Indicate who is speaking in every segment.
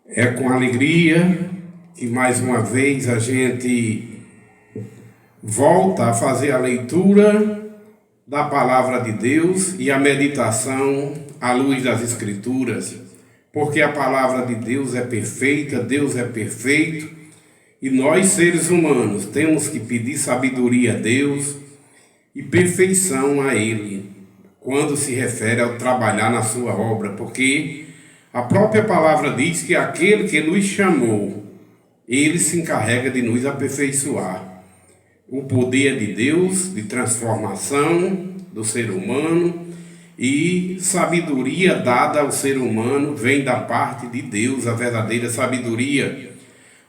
Speaker 1: É com alegria que mais uma vez a gente volta a fazer a leitura da palavra de Deus e a meditação à luz das Escrituras, porque a palavra de Deus é perfeita, Deus é perfeito, e nós, seres humanos, temos que pedir sabedoria a Deus e perfeição a Ele, quando se refere ao trabalhar na sua obra, porque a própria palavra diz que aquele que nos chamou, Ele se encarrega de nos aperfeiçoar. O poder de Deus, de transformação do ser humano e sabedoria dada ao ser humano vem da parte de Deus, a verdadeira sabedoria.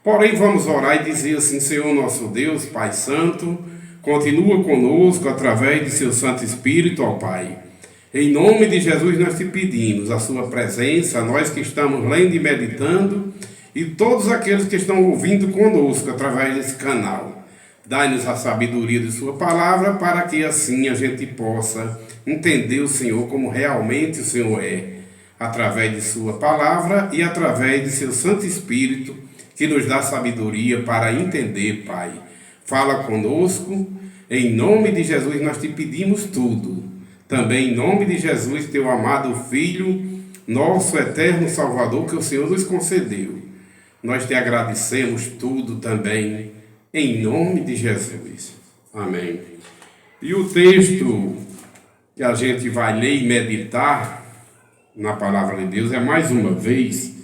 Speaker 1: Porém, vamos orar e dizer assim: Senhor nosso Deus, Pai Santo, continua conosco através de seu Santo Espírito, ó Pai. Em nome de Jesus nós te pedimos a sua presença, nós que estamos lendo e meditando, e todos aqueles que estão ouvindo conosco através desse canal. Dai-nos a sabedoria de sua palavra, para que assim a gente possa entender o Senhor como realmente o Senhor é, através de sua palavra e através de seu Santo Espírito, que nos dá sabedoria para entender, Pai. Fala conosco, em nome de Jesus nós te pedimos tudo. Também em nome de Jesus, teu amado Filho, nosso eterno Salvador, que o Senhor nos concedeu. Nós te agradecemos tudo também, em nome de Jesus. Amém. E o texto que a gente vai ler e meditar na palavra de Deus é mais uma vez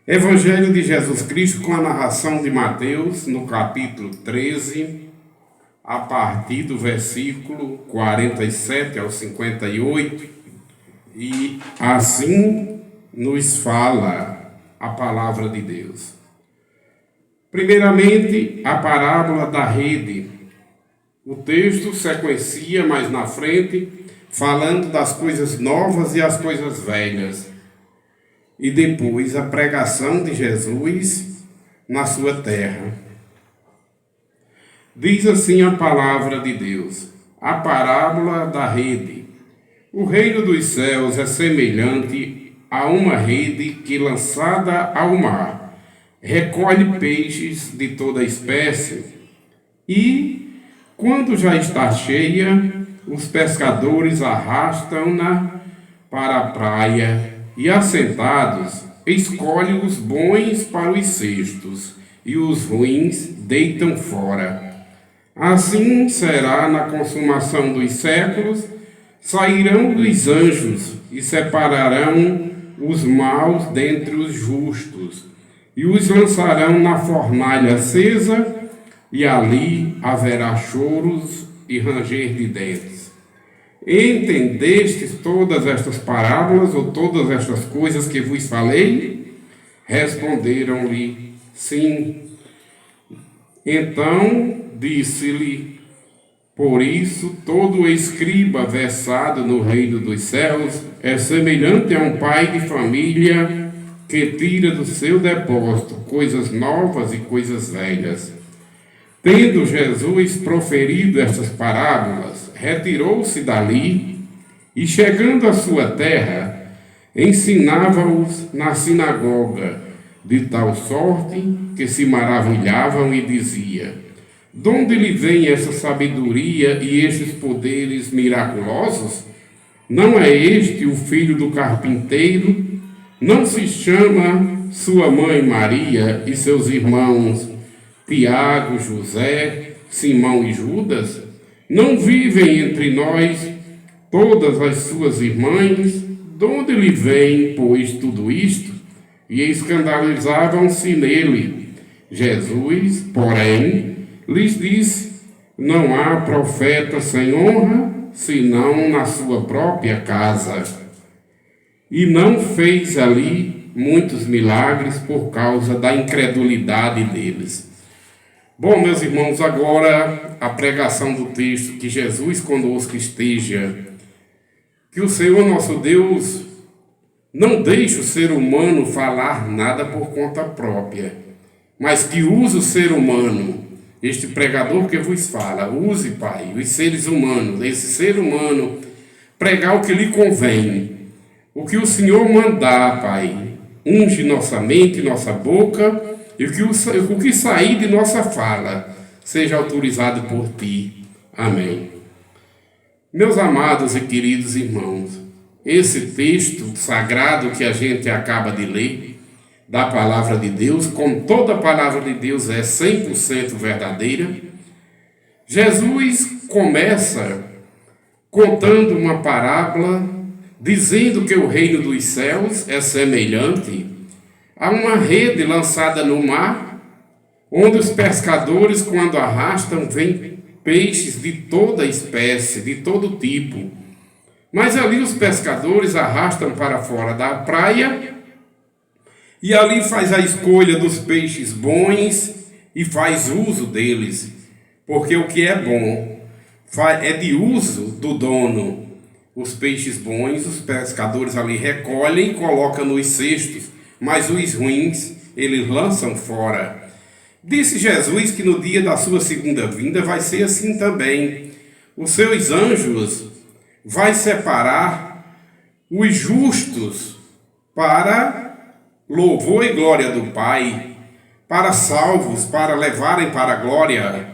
Speaker 1: Evangelho de Jesus Cristo com a narração de Mateus, no capítulo 13, a partir do versículo 47 ao 58, e assim nos fala a palavra de Deus. Primeiramente, a parábola da rede. O texto sequencia mais na frente, falando das coisas novas e as coisas velhas. E depois a pregação de Jesus na sua terra. Diz assim a palavra de Deus, a parábola da rede. O reino dos céus é semelhante a uma rede que, lançada ao mar, recolhe peixes de toda espécie, e, quando já está cheia, os pescadores arrastam-na para a praia e, assentados, escolhem os bons para os cestos, e os ruins deitam fora. Assim será na consumação dos séculos. Sairão dos anjos e separarão os maus dentre os justos, e os lançarão na fornalha acesa, e ali haverá choros e ranger de dentes. Entendestes todas estas parábolas, ou todas estas coisas que vos falei? Responderam-lhe, sim. Então disse-lhe: por isso, todo escriba versado no reino dos céus é semelhante a um pai de família que tira do seu depósito coisas novas e coisas velhas. Tendo Jesus proferido estas parábolas, retirou-se dali e, chegando à sua terra, ensinava-os na sinagoga, de tal sorte que se maravilhavam e dizia: de onde lhe vem essa sabedoria e estes poderes miraculosos? Não é este o filho do carpinteiro? Não se chama sua mãe Maria e seus irmãos Tiago, José, Simão e Judas? Não vivem entre nós todas as suas irmãs? De onde lhe vem, pois, tudo isto? E escandalizavam-se nele. Jesus, porém, lhes disse: não há profeta sem honra, senão na sua própria casa. E não fez ali muitos milagres por causa da incredulidade deles. Bom, meus irmãos, agora a pregação do texto, que Jesus conosco esteja, que o Senhor nosso Deus não deixe o ser humano falar nada por conta própria, mas que use o ser humano, este pregador que vos fala, use, Pai, os seres humanos, esse ser humano, pregar o que lhe convém, o que o Senhor mandar, Pai, unge nossa mente, nossa boca, e o que sair de nossa fala seja autorizado por ti. Amém. Meus amados e queridos irmãos, esse texto sagrado que a gente acaba de ler, da palavra de Deus, como toda a palavra de Deus é 100% verdadeira, Jesus começa contando uma parábola, dizendo que o reino dos céus é semelhante a uma rede lançada no mar, onde os pescadores, quando arrastam, veem peixes de toda espécie, de todo tipo. Mas ali os pescadores arrastam para fora da praia e ali faz a escolha dos peixes bons e faz uso deles, porque o que é bom é de uso do dono. Os peixes bons, os pescadores ali recolhem e colocam nos cestos, mas os ruins eles lançam fora. Disse Jesus que no dia da sua segunda vinda vai ser assim também. Os seus anjos vai separar os justos para louvor e glória do Pai, para salvos, para levarem para a glória.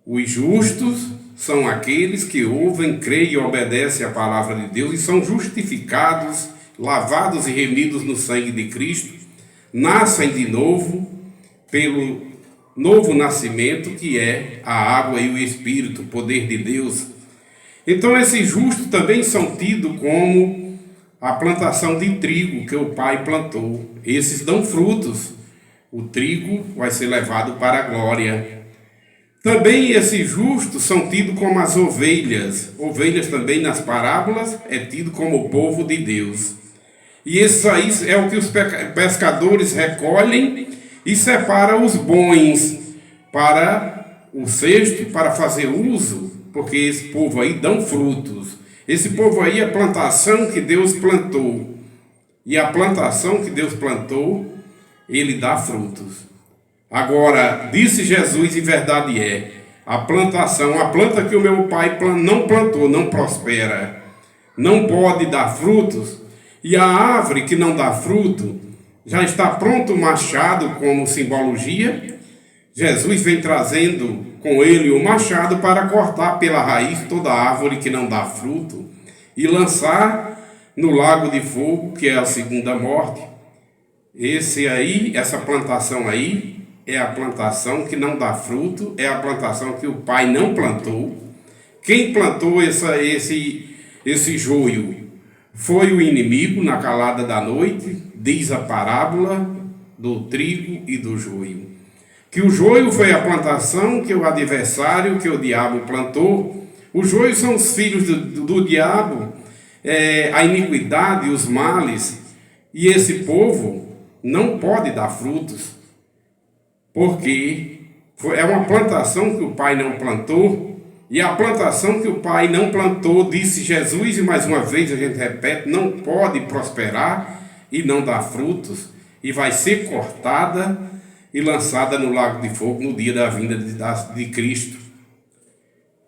Speaker 1: Os justos são aqueles que ouvem, creem e obedecem à palavra de Deus e são justificados, lavados e remidos no sangue de Cristo, nascem de novo pelo novo nascimento que é a água e o Espírito, o poder de Deus. Então esses justos também são tidos como a plantação de trigo que o Pai plantou. Esses dão frutos. O trigo vai ser levado para a glória. Também esses justos são tidos como as ovelhas. Ovelhas também nas parábolas é tido como o povo de Deus. E isso aí é o que os pescadores recolhem e separam os bons para o cesto, para fazer uso, porque esse povo aí dão frutos. Esse povo aí é a plantação que Deus plantou. E a plantação que Deus plantou, ele dá frutos. Agora, disse Jesus, e verdade é, a plantação, a planta que o meu pai não plantou, não prospera, não pode dar frutos, e a árvore que não dá fruto, já está pronto o machado como simbologia. Jesus vem trazendo com ele o machado para cortar pela raiz toda árvore que não dá fruto e lançar no lago de fogo, que é a segunda morte. Essa plantação aí, é a plantação que não dá fruto, é a plantação que o Pai não plantou. Quem plantou esse joio foi o inimigo na calada da noite, diz a parábola do trigo e do joio. Que o joio foi a plantação que o adversário, que o diabo plantou. Os joios são os filhos do diabo, a iniquidade, os males. E esse povo não pode dar frutos, porque é uma plantação que o Pai não plantou, e a plantação que o Pai não plantou, disse Jesus, e mais uma vez a gente repete, não pode prosperar e não dar frutos, e vai ser cortada e lançada no lago de fogo no dia da vinda de Cristo.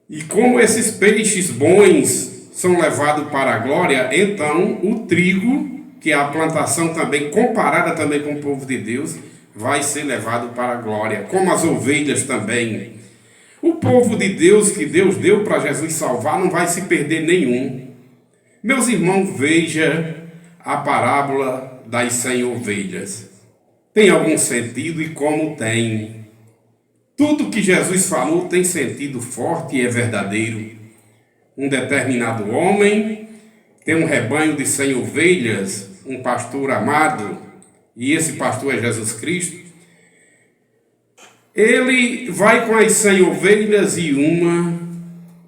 Speaker 1: E como esses peixes bons são levados para a glória, então o trigo, que é a plantação também comparada também com o povo de Deus, vai ser levado para a glória, como as ovelhas também. O povo de Deus que Deus deu para Jesus salvar não vai se perder nenhum. Meus irmãos, veja a parábola das 100 ovelhas. Tem algum sentido e como tem. Tudo que Jesus falou tem sentido forte e é verdadeiro. Um determinado homem tem um rebanho de 100 ovelhas, um pastor amado, e esse pastor é Jesus Cristo. Ele vai com as 100 ovelhas e uma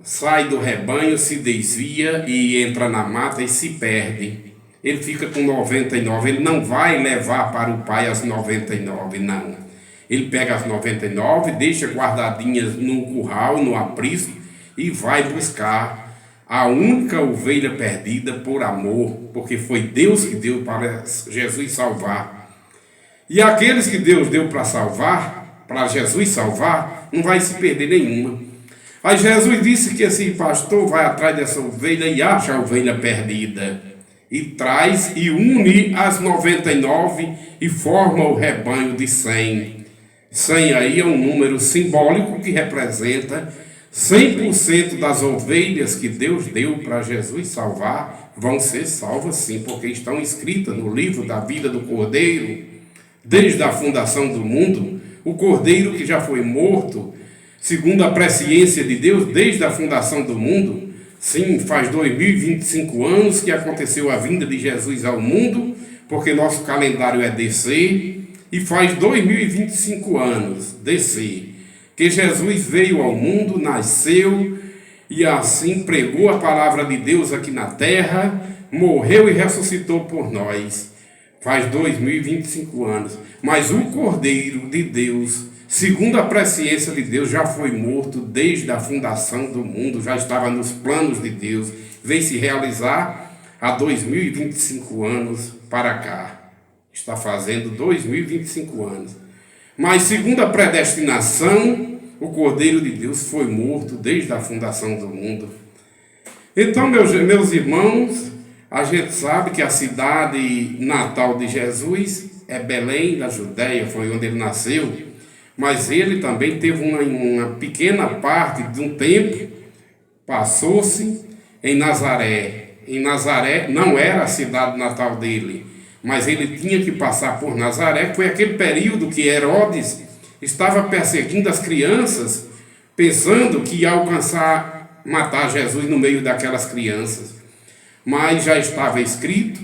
Speaker 1: sai do rebanho, se desvia e entra na mata e se perde. Ele fica com 99, ele não vai levar para o pai as 99, não. Ele pega as 99, deixa guardadinhas no curral, no aprisco, e vai buscar a única ovelha perdida por amor, porque foi Deus que deu para Jesus salvar. E aqueles que Deus deu para salvar, para Jesus salvar, não vai se perder nenhuma. Aí Jesus disse que esse pastor vai atrás dessa ovelha e acha a ovelha perdida. e traz e une as 99 e forma o rebanho de 100. 100 aí é um número simbólico que representa 100% das ovelhas que Deus deu para Jesus salvar vão ser salvas sim, porque estão escritas no livro da vida do Cordeiro, desde a fundação do mundo, o Cordeiro que já foi morto, segundo a presciência de Deus, desde a fundação do mundo. Sim, faz 2025 anos que aconteceu a vinda de Jesus ao mundo, porque nosso calendário é DC, e faz 2025 anos, DC, que Jesus veio ao mundo, nasceu, e assim pregou a palavra de Deus aqui na terra, morreu e ressuscitou por nós. Faz 2025 anos. Mas o Cordeiro de Deus, segundo a presciência de Deus, já foi morto desde a fundação do mundo, já estava nos planos de Deus, veio se realizar há 2025 anos para cá. Está fazendo 2025 anos. Mas segundo a predestinação, o Cordeiro de Deus foi morto desde a fundação do mundo. Então, meus irmãos, a gente sabe que a cidade natal de Jesus é Belém da Judéia, foi onde ele nasceu, mas ele também teve uma pequena parte de um tempo, passou-se em Nazaré. Em Nazaré não era a cidade natal dele, mas ele tinha que passar por Nazaré. Foi aquele período que Herodes estava perseguindo as crianças, pensando que ia alcançar, matar Jesus no meio daquelas crianças. Mas já estava escrito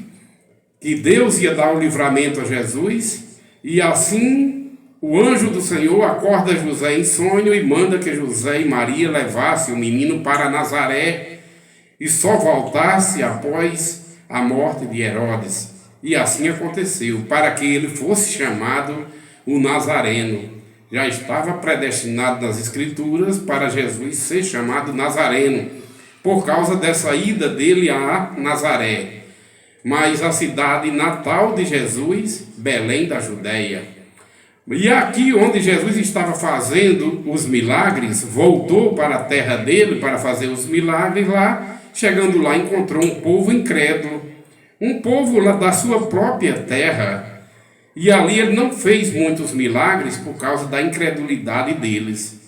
Speaker 1: que Deus ia dar o livramento a Jesus, e assim o anjo do Senhor acorda José em sonho e manda que José e Maria levassem o menino para Nazaré e só voltasse após a morte de Herodes. E assim aconteceu, para que ele fosse chamado o Nazareno. Já estava predestinado nas Escrituras para Jesus ser chamado Nazareno, por causa dessa ida dele a Nazaré. Mas a cidade natal de Jesus, Belém da Judéia. E aqui onde Jesus estava fazendo os milagres, voltou para a terra dele para fazer os milagres lá. Chegando lá, encontrou um povo incrédulo, um povo lá da sua própria terra. E ali ele não fez muitos milagres por causa da incredulidade deles.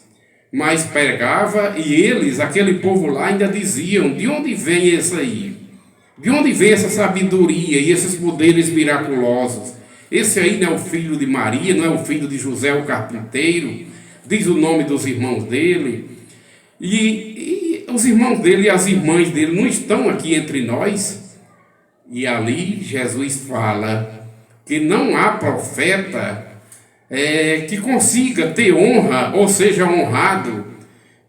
Speaker 1: Mas pregava, e eles, aquele povo lá, ainda diziam: de onde vem isso aí? De onde vem essa sabedoria e esses poderes miraculosos? Esse aí não é o filho de Maria, não é o filho de José o carpinteiro? Diz o nome dos irmãos dele. E os irmãos dele e as irmãs dele não estão aqui entre nós? E ali Jesus fala que não há profeta que consiga ter honra, ou seja, honrado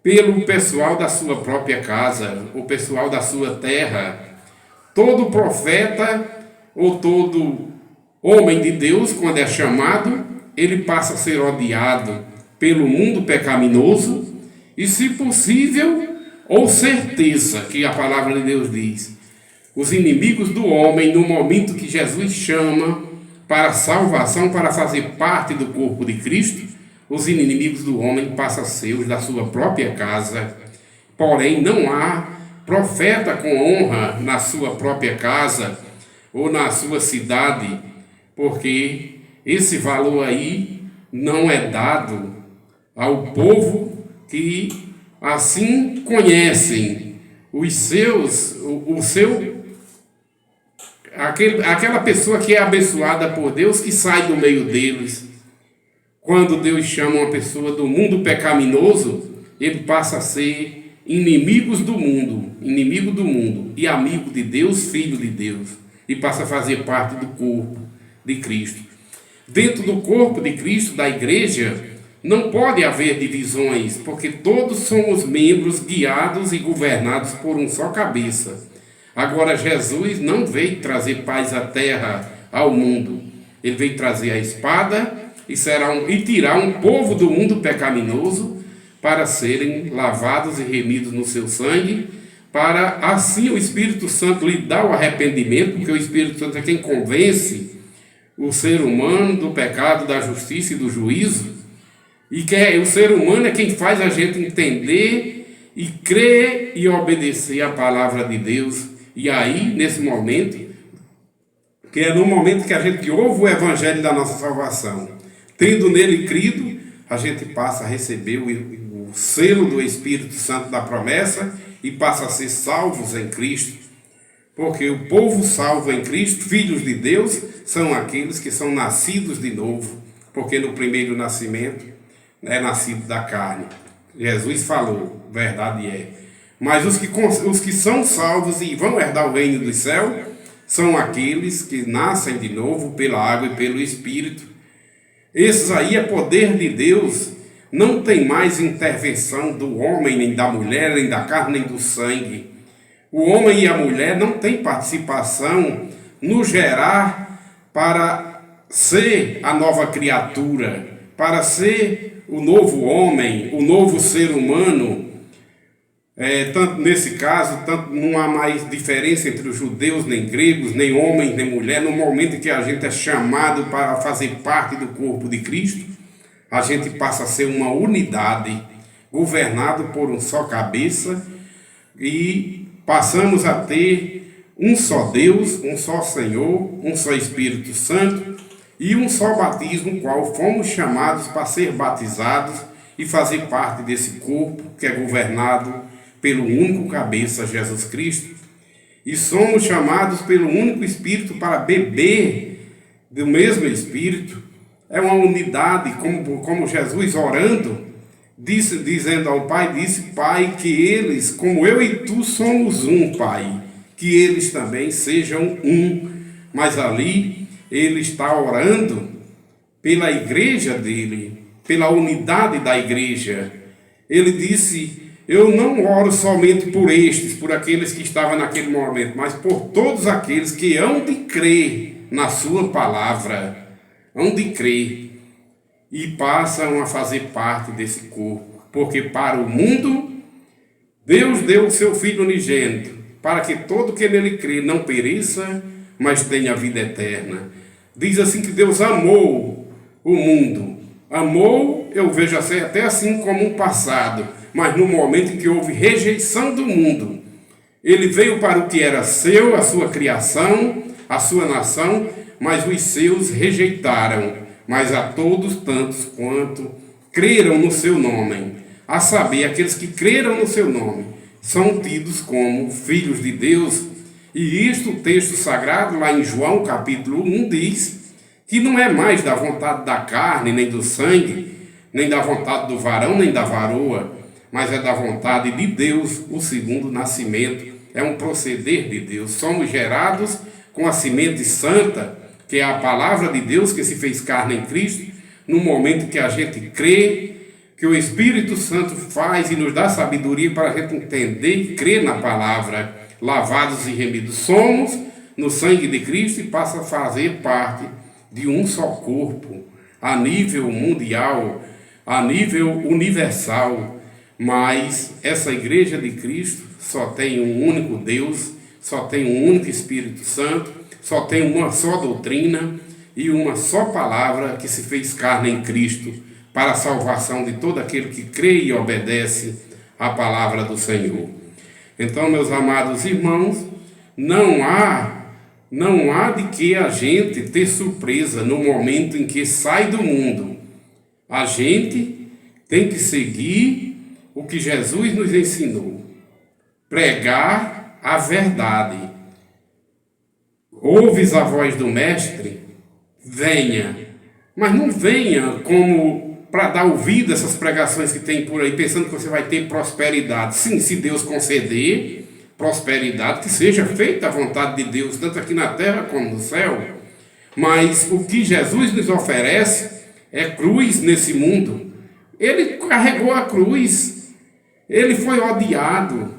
Speaker 1: pelo pessoal da sua própria casa, o pessoal da sua terra. Todo profeta ou todo homem de Deus, quando é chamado, ele passa a ser odiado pelo mundo pecaminoso e, se possível, ou certeza, que a palavra de Deus diz, os inimigos do homem, no momento que Jesus chama para a salvação, para fazer parte do corpo de Cristo, os inimigos do homem passam a ser os da sua própria casa. Porém, não há profeta com honra na sua própria casa ou na sua cidade, porque esse valor aí não é dado ao povo que assim conhecem aquela pessoa que é abençoada por Deus, que sai do meio deles. Quando Deus chama uma pessoa do mundo pecaminoso, ele passa a ser inimigo do mundo e amigo de Deus, filho de Deus, e passa a fazer parte do corpo de Cristo. Dentro do corpo de Cristo, da igreja, não pode haver divisões, porque todos somos membros guiados e governados por um só cabeça. Agora, Jesus não veio trazer paz à terra, ao mundo. Ele veio trazer a espada e tirar um povo do mundo pecaminoso para serem lavados e remidos no seu sangue, para assim o Espírito Santo lhe dar o arrependimento, porque o Espírito Santo é quem convence o ser humano do pecado, da justiça e do juízo, e o ser humano é quem faz a gente entender e crer e obedecer a palavra de Deus. E aí, nesse momento, que é no momento que a gente ouve o evangelho da nossa salvação. Tendo nele crido, a gente passa a receber o selo do Espírito Santo da promessa e passa a ser salvos em Cristo. Porque o povo salvo em Cristo, filhos de Deus, são aqueles que são nascidos de novo. Porque no primeiro nascimento é nascido da carne. Jesus falou, verdade é. Mas os que são salvos e vão herdar o reino do céu são aqueles que nascem de novo pela água e pelo Espírito. Esses aí é poder de Deus. Não tem mais intervenção do homem, nem da mulher, nem da carne, nem do sangue. O homem e a mulher não têm participação no gerar para ser a nova criatura, para ser o novo homem, o novo ser humano. Tanto nesse caso, não há mais diferença entre os judeus, nem gregos, nem homens, nem mulher. No momento em que a gente é chamado para fazer parte do corpo de Cristo, a gente passa a ser uma unidade, governado por um só cabeça, e passamos a ter um só Deus, um só Senhor, um só Espírito Santo e um só batismo, qual fomos chamados para ser batizados e fazer parte desse corpo que é governado pelo único cabeça, Jesus Cristo. E somos chamados pelo único Espírito para beber do mesmo Espírito. É uma unidade, como Jesus orando, dizendo ao Pai, disse: Pai, que eles, como eu e tu somos um, Pai, que eles também sejam um. Mas ali ele está orando pela igreja dele, pela unidade da igreja. Ele disse: eu não oro somente por estes, por aqueles que estavam naquele momento, mas por todos aqueles que hão de crer na sua palavra, hão de crer e passam a fazer parte desse corpo. Porque para o mundo, Deus deu o seu Filho unigênito, para que todo que nele crê não pereça, mas tenha vida eterna. Diz assim que Deus amou o mundo. Amou, eu vejo até assim como um passado, mas no momento em que houve rejeição do mundo, ele veio para o que era seu, a sua criação, a sua nação, mas os seus rejeitaram. Mas a todos tantos quanto creram no seu nome, a saber, aqueles que creram no seu nome, são tidos como filhos de Deus. E isto, o texto sagrado, lá em João capítulo 1, diz que não é mais da vontade da carne, nem do sangue, nem da vontade do varão, nem da varoa, mas é da vontade de Deus, o segundo nascimento. É um proceder de Deus. Somos gerados com a semente santa, que é a palavra de Deus que se fez carne em Cristo, no momento que a gente crê, que o Espírito Santo faz e nos dá sabedoria para a gente entender e crer na palavra, lavados e remidos. Somos no sangue de Cristo e passa a fazer parte de um só corpo, a nível mundial, a nível universal. Mas essa igreja de Cristo só tem um único Deus, só tem um único Espírito Santo, só tem uma só doutrina e uma só palavra que se fez carne em Cristo para a salvação de todo aquele que crê e obedece à palavra do Senhor. Então, meus amados irmãos, não há de que a gente ter surpresa no momento em que sai do mundo. A gente tem que seguir o que Jesus nos ensinou, pregar a verdade. Ouves a voz do Mestre? Venha. Mas não venha como para dar ouvido a essas pregações que tem por aí, pensando que você vai ter prosperidade. Sim, se Deus conceder prosperidade, que seja feita a vontade de Deus, tanto aqui na terra como no céu. Mas o que Jesus nos oferece é cruz nesse mundo. Ele carregou a cruz. Ele foi odiado,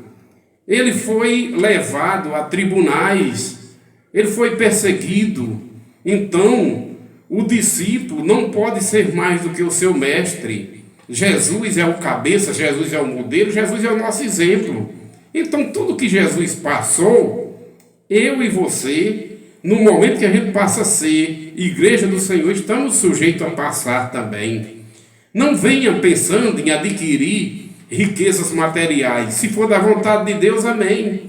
Speaker 1: ele foi levado a tribunais, ele foi perseguido. Então, o discípulo não pode ser mais do que o seu mestre. Jesus é o cabeça, Jesus é o modelo, Jesus é o nosso exemplo. Então, tudo que Jesus passou, eu e você, no momento que a gente passa a ser igreja do Senhor, estamos sujeitos a passar também. Não venha pensando em adquirir riquezas materiais. Se for da vontade de Deus, amém.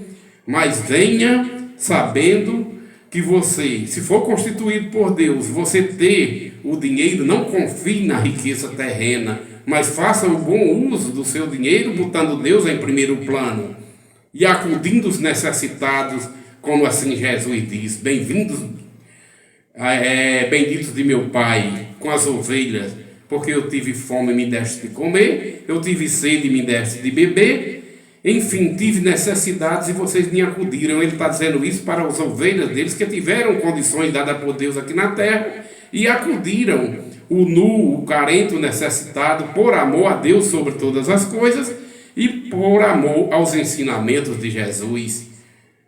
Speaker 1: Mas venha sabendo que você, se for constituído por Deus, você ter o dinheiro, não confie na riqueza terrena, mas faça o bom uso do seu dinheiro, botando Deus em primeiro plano e acudindo os necessitados, como assim Jesus diz: bem-vindos, benditos de meu Pai, com as ovelhas, porque eu tive fome e me deste de comer, eu tive sede e me deste de beber, enfim, tive necessidades e vocês me acudiram. Ele está dizendo isso para as ovelhas deles que tiveram condições dadas por Deus aqui na terra e acudiram o nu, o carente, o necessitado, por amor a Deus sobre todas as coisas e por amor aos ensinamentos de Jesus.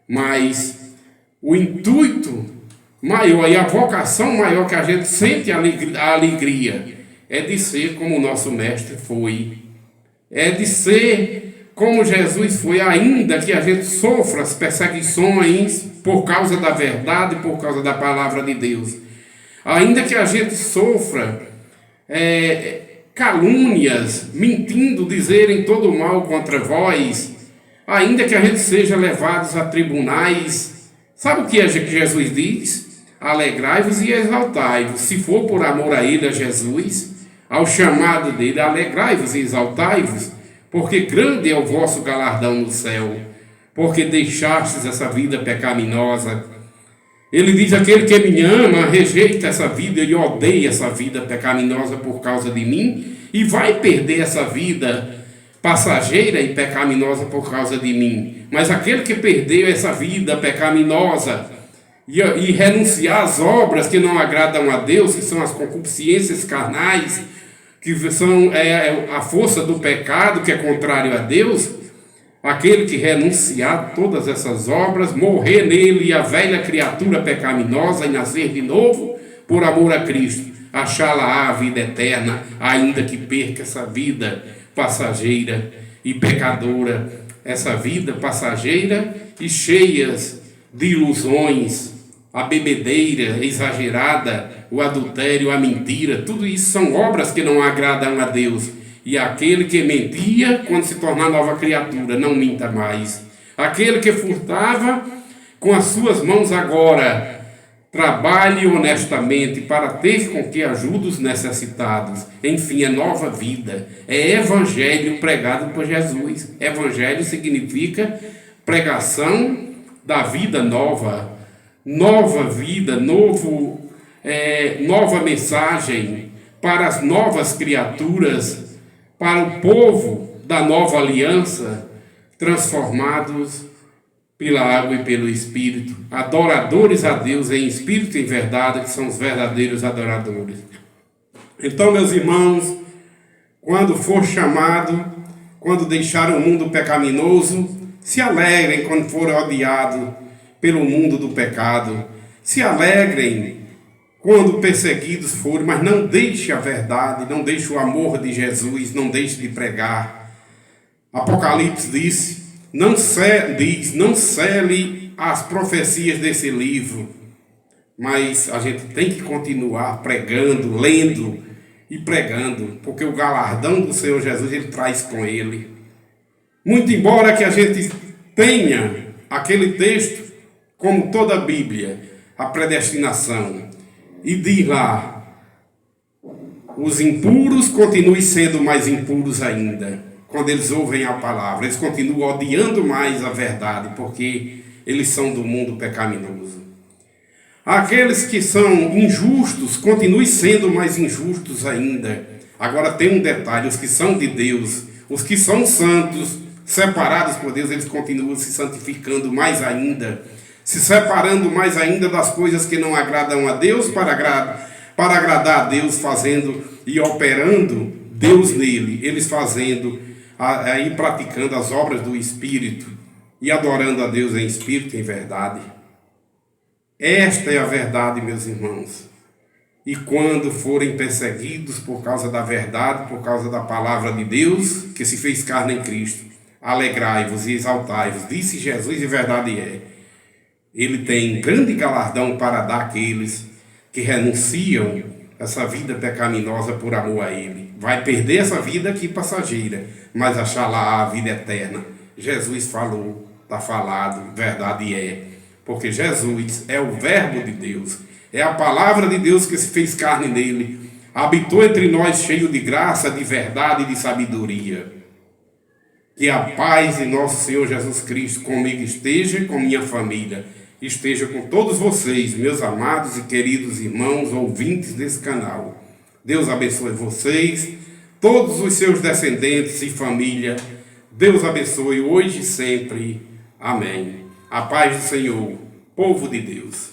Speaker 1: Mas o intuito maior e a vocação maior que a gente sente a alegria é de ser como o nosso mestre foi, é de ser como Jesus foi, ainda que a gente sofra as perseguições por causa da verdade, por causa da palavra de Deus, ainda que a gente sofra calúnias, mentindo, dizerem todo mal contra vós, ainda que a gente seja levados a tribunais, sabe o que Jesus diz? Alegrai-vos e exaltai-vos. Se for por amor a Ele, a Jesus, ao chamado dele, alegrai-vos e exaltai-vos, porque grande é o vosso galardão no céu, porque deixastes essa vida pecaminosa. Ele diz: aquele que me ama, rejeita essa vida e odeia essa vida pecaminosa por causa de mim, e vai perder essa vida passageira e pecaminosa por causa de mim. Mas aquele que perdeu essa vida pecaminosa e renunciar às obras que não agradam a Deus, que são as concupiscências carnais, que são a força do pecado, que é contrário a Deus, aquele que renunciar a todas essas obras, morrer nele e a velha criatura pecaminosa e nascer de novo, por amor a Cristo, achá-la a vida eterna, ainda que perca essa vida passageira e pecadora, essa vida passageira e cheias de ilusões, a bebedeira exagerada, o adultério, a mentira, tudo isso são obras que não agradam a Deus. E aquele que mentia, quando se tornar nova criatura, não minta mais. Aquele que furtava, com as suas mãos agora, trabalhe honestamente para ter com que ajude os necessitados. Enfim, é nova vida, é evangelho pregado por Jesus. Evangelho significa pregação da vida nova, nova vida, nova mensagem para as novas criaturas, para o povo da nova aliança, transformados pela água e pelo Espírito, adoradores a Deus em espírito e em verdade, que são os verdadeiros adoradores. Então, meus irmãos, quando for chamado, quando deixar o mundo pecaminoso, se alegrem quando for odiado pelo mundo do pecado, se alegrem quando perseguidos forem, mas não deixe a verdade, não deixe o amor de Jesus, não deixe de pregar. Apocalipse diz: não cele as profecias desse livro, mas a gente tem que continuar pregando, lendo e pregando, porque o galardão do Senhor Jesus Ele traz com Ele. Muito embora que a gente tenha aquele texto, como toda a Bíblia, a predestinação, e diz lá: os impuros continuem sendo mais impuros ainda. Quando eles ouvem a palavra, eles continuam odiando mais a verdade, porque eles são do mundo pecaminoso. Aqueles que são injustos continuem sendo mais injustos ainda. Agora tem um detalhe: os que são de Deus, os que são santos, separados por Deus, eles continuam se santificando mais ainda, se separando mais ainda das coisas que não agradam a Deus, para agradar a Deus, fazendo e operando Deus nele, eles fazendo e praticando as obras do Espírito e adorando a Deus em espírito e em verdade. Esta é a verdade, meus irmãos. E quando forem perseguidos por causa da verdade, por causa da palavra de Deus, que se fez carne em Cristo, alegrai-vos e exaltai-vos, disse Jesus, e verdade é. Ele tem grande galardão para dar àqueles que renunciam essa vida pecaminosa por amor a Ele. Vai perder essa vida aqui passageira, mas achar lá a vida eterna. Jesus falou, está falado, verdade é. porque Jesus é o Verbo de Deus, é a palavra de Deus que se fez carne nele, habitou entre nós cheio de graça, de verdade e de sabedoria. Que a paz de nosso Senhor Jesus Cristo comigo esteja, com minha família, esteja com todos vocês, meus amados e queridos irmãos, ouvintes desse canal. Deus abençoe vocês, todos os seus descendentes e família. Deus abençoe hoje e sempre. Amém. A paz do Senhor, povo de Deus.